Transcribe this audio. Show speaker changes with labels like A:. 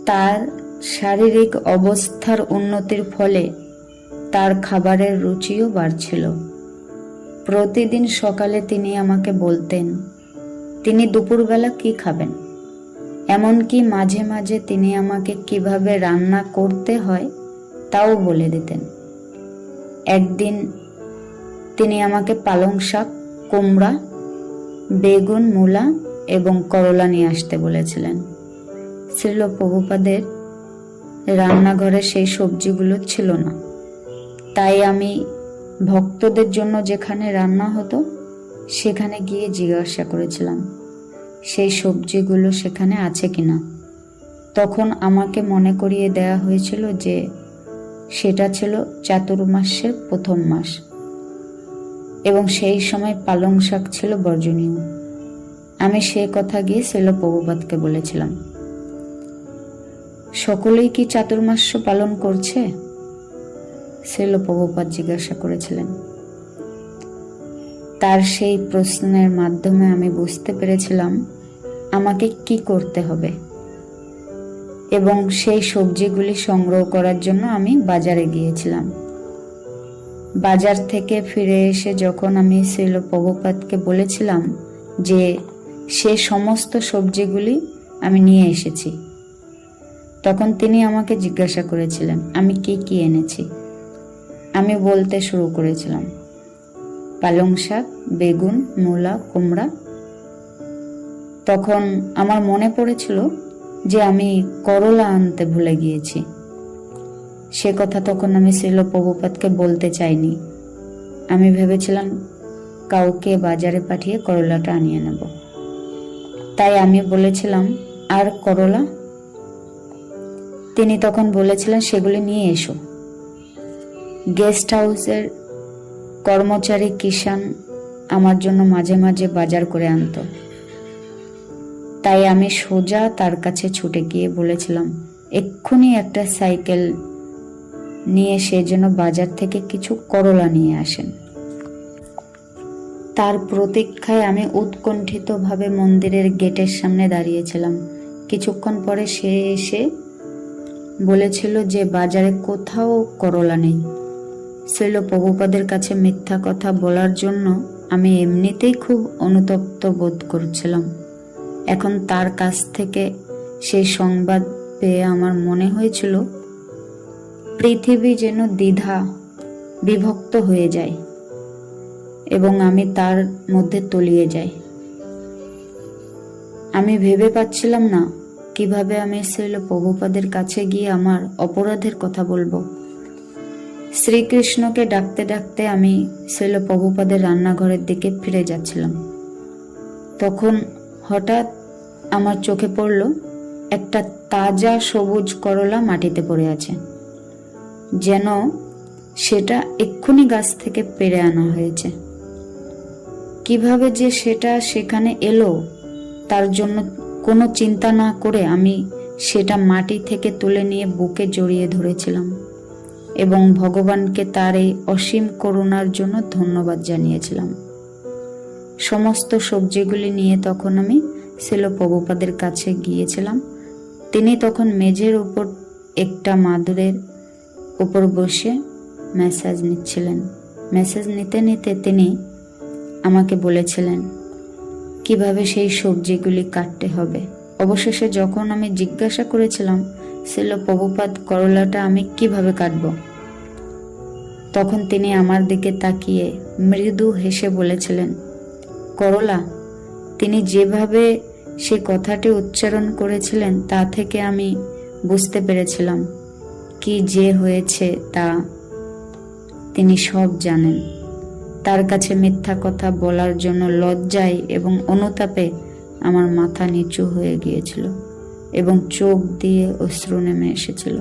A: তার শারীরিক অবস্থার উন্নতির ফলে তার খাবারের রুচিও বাড়ছিল। প্রতিদিন সকালে তিনি আমাকে বলতেন তিনি দুপুরবেলা কি খাবেন। এমনকি মাঝে মাঝে তিনি আমাকে কিভাবে রান্না করতে হয় তাও বলে দিতেন। একদিন তিনি আমাকে পালং শাক, কুমড়া, বেগুন, মূলা এবং করলা নিয়ে আসতে বলেছিলেন। শ্রীল প্রভুপাদের রান্নাঘরে সেই সবজিগুলো ছিল না, তাই আমি ভক্তদের জন্য যেখানে রান্না হতো সেখানে গিয়ে জিজ্ঞাসা করেছিলাম সেই সবজিগুলো সেখানে আছে কিনা। তখন আমাকে মনে করিয়ে দেয়া হয়েছিল যে সেটা ছিল চাতুর্মাসের প্রথম মাস এবং সেই সময় পালং শাক ছিল বর্জনীয়। আমি সে কথা গিয়ে শ্রীল প্রভুপাদকে বলেছিলাম। সকলেই কি চাতুর্মাস্য পালন করছে? শ্রীল প্রভুপাদ জিজ্ঞাসা করেছিলেন। তার সেই প্রশ্নের মাধ্যমে আমি বুঝতে পেরেছিলাম আমাকে কি করতে হবে এবং সেই সবজিগুলি সংগ্রহ করার জন্য আমি বাজারে গিয়েছিলাম। বাজার থেকে ফিরে এসে যখন আমি শ্রীল প্রভুপাদকে বলেছিলাম যে সে সমস্ত সবজিগুলি আমি নিয়ে এসেছি, তখন তিনি আমাকে জিজ্ঞাসা করেছিলেন আমি কি কি এনেছি। আমি বলতে শুরু করেছিলাম পালং শাক, বেগুন, মূলা, কুমড়া। তখন আমার মনে পড়েছিল যে আমি করলা আনতে ভুলে গিয়েছি। সে কথা তখন আমি শ্রীল প্রভুপাদকে বলতে চাইনি। আমি ভেবেছিলাম কাউকে বাজারে পাঠিয়ে করলাটা আনিয়ে নেব। তাই আমি বলেছিলাম আর করলা? তিনি তখন বলেছিলেন সেগুলি নিয়ে এসো। গেস্ট হাউসের কর্মচারী কিষান আমার জন্য মাঝে মাঝে বাজার করে আনতো। তাই আমি সোজা তার কাছে ছুটে গিয়ে বলেছিলাম এক্ষুনি একটা সাইকেল নিয়ে সে যেন বাজার থেকে কিছু করলা নিয়ে আসেন। তার প্রতীক্ষায় আমি উৎকণ্ঠিতভাবে মন্দিরের গেটের সামনে দাঁড়িয়েছিলাম। কিছুক্ষণ পরে সে এসে বলেছিল যে বাজারে কোথাও করলা নেই। শ্রীল প্রভুপাদের কাছে মিথ্যা কথা বলার জন্য আমি এমনিতেই খুব অনুতপ্ত বোধ করছিলাম। এখন তার কাছ থেকে সেই সংবাদ পেয়ে আমার মনে হয়েছিল পৃথিবী যেন দ্বিধা বিভক্ত হয়ে যায় এবং আমি তার মধ্যে তলিয়ে যাই। আমি ভেবে পাচ্ছিলাম না কিভাবে আমি শ্রীল প্রভুপাদের কাছে গিয়ে আমার অপরাধের কথা বলবো। শ্রীকৃষ্ণকে ডাকতে ডাকতে আমি শ্রীল প্রভুপাদের রান্নাঘরের দিকে ফিরে যাচ্ছিলাম। তখন হঠাৎ আমার চোখে পড়ল একটা তাজা সবুজ করলা মাটিতে পড়ে আছে, যেন সেটা এক্ষুনি গাছ থেকে পেড়ে আনা হয়েছে। কিভাবে যে সেটা সেখানে এলো তার জন্য কোনো চিন্তা না করে আমি সেটা মাটি থেকে তুলে নিয়ে বুকে জড়িয়ে ধরেছিলাম এবং ভগবানকে তার এই অসীম করুণার জন্য ধন্যবাদ জানিয়েছিলাম। সমস্ত সবজিগুলি নিয়ে তখন আমি শ্রীল প্রভুপাদের কাছে গিয়েছিলাম। তিনি তখন মেঝের উপর একটা মাদুরের উপর বসে মেসেজ নিচ্ছিলেন। মেসেজ নিতে নিতে তিনি আমাকে বলেছিলেন কিভাবে সেই সবজিগুলি কাটতে হবে। অবশেষে যখন আমি জিজ্ঞাসা করেছিলাম শ্রীল প্রভুপাদ করলাটা আমি কিভাবে কাটব, তখন তিনি আমার দিকে তাকিয়ে মৃদু হেসে বলেছিলেন করলা। তিনি যেভাবে সে কথাটি উচ্চারণ করেছিলেন তা থেকে আমি বুঝতে পেরেছিলাম কি যে হয়েছে তা তিনি সব জানেন। তার কাছে মিথ্যা কথা বলার জন্য লজ্জায় এবং অনুতাপে আমার মাথা নিচু হয়ে গিয়েছিল এবং চোখ দিয়ে অশ্রু নেমে এসেছিল।